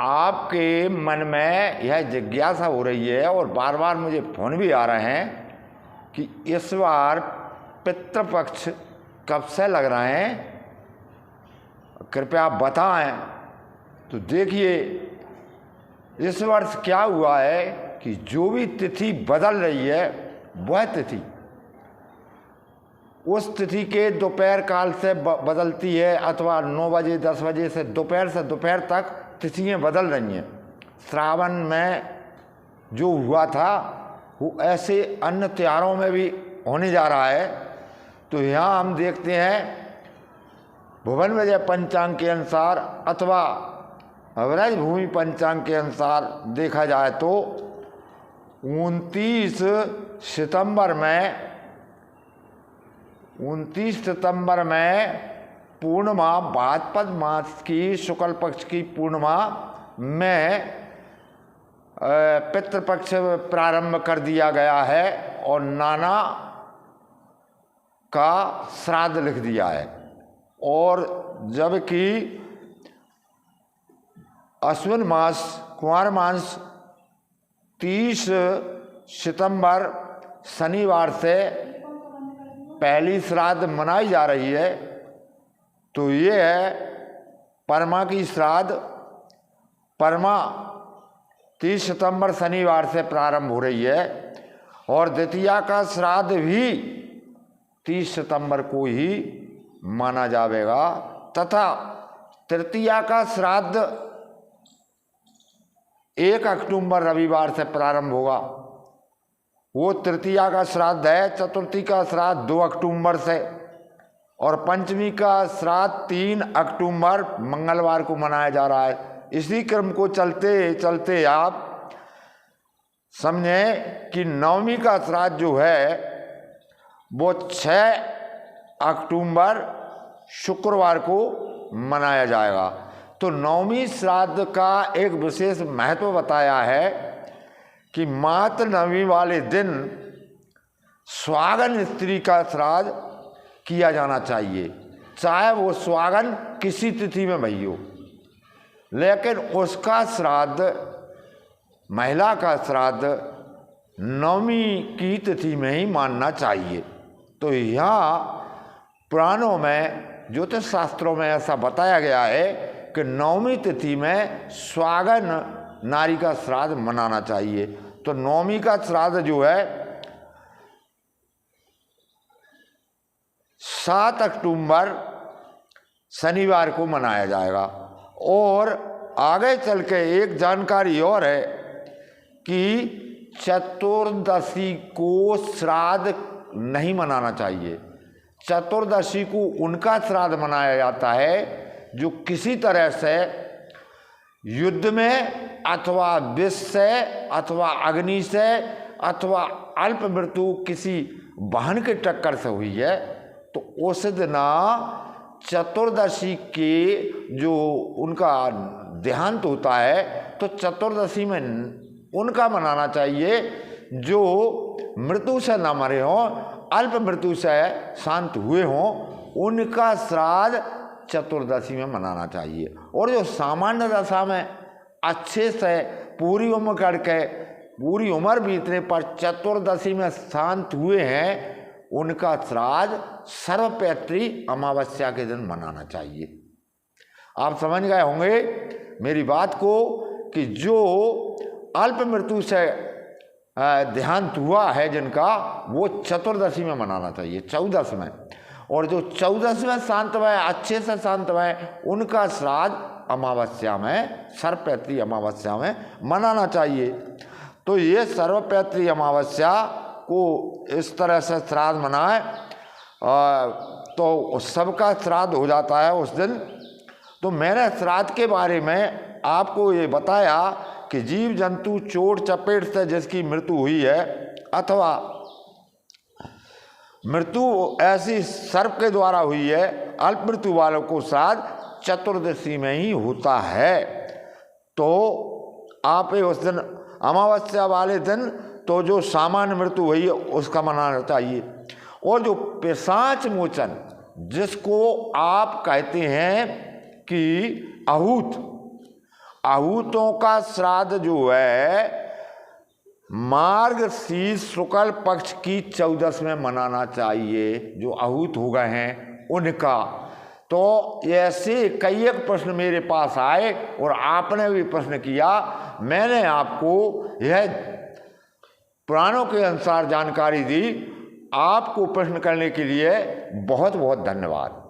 आपके मन में यह जिज्ञासा हो रही है और बार बार मुझे फोन भी आ रहे हैं कि इस बार पितृपक्ष कब से लग रहे हैं, कृपया आप बताएं। तो देखिए, इस वर्ष क्या हुआ है कि जो भी तिथि बदल रही है वह तिथि उस तिथि के दोपहर काल से बदलती है, अथवा 9 बजे 10 बजे से दोपहर तक तिथियाँ बदल रही हैं। श्रावण में जो हुआ था वो ऐसे अन्य त्योहारों में भी होने जा रहा है। तो यहाँ हम देखते हैं भुवन विजय पंचांग के अनुसार अथवा अवराज भूमि पंचांग के अनुसार देखा जाए तो 29 सितंबर में पूर्णिमा, भाद्रपद मास की शुक्ल पक्ष की पूर्णिमा में पितृपक्ष प्रारंभ कर दिया गया है और नाना का श्राद्ध लिख दिया है। और जबकि अश्विन मास कुंवार मास 30 सितंबर शनिवार से पहली श्राद्ध मनाई जा रही है। तो ये है परमा की श्राद्ध। परमा 30 सितंबर शनिवार से प्रारंभ हो रही है और द्वितीया का श्राद्ध भी 30 सितंबर को ही माना जाएगा तथा तृतीया का श्राद्ध 1 अक्टूबर रविवार से प्रारंभ होगा। वो तृतीया का श्राद्ध है। चतुर्थी का श्राद्ध 2 अक्टूबर से और पंचमी का श्राद्ध 3 अक्टूबर मंगलवार को मनाया जा रहा है। इसी क्रम को चलते चलते आप समझें कि नवमी का श्राद्ध जो है वो 6 अक्टूबर शुक्रवार को मनाया जाएगा। तो नवमी श्राद्ध का एक विशेष महत्व बताया है कि मात्र नवमी वाले दिन स्वागन स्त्री का श्राद्ध किया जाना चाहिए, चाहे वो स्वागन किसी तिथि में भई हो, लेकिन उसका श्राद्ध, महिला का श्राद्ध नवमी की तिथि में ही मानना चाहिए। तो यहाँ पुराणों में, ज्योतिष शास्त्रों में ऐसा बताया गया है कि नवमी तिथि में स्वागन नारी का श्राद्ध मनाना चाहिए। तो नवमी का श्राद्ध जो है 7 अक्टूबर शनिवार को मनाया जाएगा। और आगे चल के एक जानकारी और है कि चतुर्दशी को श्राद्ध नहीं मनाना चाहिए। चतुर्दशी को उनका श्राद्ध मनाया जाता है जो किसी तरह से युद्ध में अथवा विष से अथवा अग्नि से अथवा अल्प मृत्यु किसी वाहन के टक्कर से हुई है। तो उस दिन चतुर्दशी के जो उनका देहांत होता है तो चतुर्दशी में उनका मनाना चाहिए जो मृत्यु से न मरे हों, अल्प मृत्यु से शांत हुए हों, उनका श्राद्ध चतुर्दशी में मनाना चाहिए। और जो सामान्य दशा में अच्छे से पूरी उम्र करके पूरी उम्र बीतने पर चतुर्दशी में शांत हुए हैं, उनका श्राद्ध सर्वपितृ अमावस्या के दिन मनाना चाहिए। आप समझ गए होंगे मेरी बात को कि जो अल्प मृत्यु से देहांत हुआ है जिनका, वो चतुर्दशी में मनाना चाहिए, 14 में। और जो 14 में शांत हुए, अच्छे से शांत हुए, उनका श्राद्ध अमावस्या में, सर्वपितृ अमावस्या में मनाना चाहिए। तो ये सर्वपितृ अमावस्या को इस तरह से श्राद्ध मनाए तो सबका श्राद्ध हो जाता है उस दिन। तो मैंने श्राद्ध के बारे में आपको ये बताया कि जीव जंतु चोट चपेट से जिसकी मृत्यु हुई है अथवा मृत्यु ऐसी सर्प के द्वारा हुई है, अल्प मृत्यु वालों को श्राद्ध चतुर्दशी में ही होता है। तो आप उस दिन अमावस्या वाले दिन तो जो सामान्य मृत्यु हुई है उसका मनाना चाहिए। और जो पिशाच मोचन जिसको आप कहते हैं कि आहूत, आहूतों का श्राद्ध जो है मार्गशीर्ष शुक्ल पक्ष की 14 में मनाना चाहिए, जो आहूत हो गए हैं उनका। तो ऐसे कई एक प्रश्न मेरे पास आए और आपने भी प्रश्न किया, मैंने आपको यह पुराणों के अनुसार जानकारी दी। आपको प्रश्न करने के लिए बहुत बहुत धन्यवाद।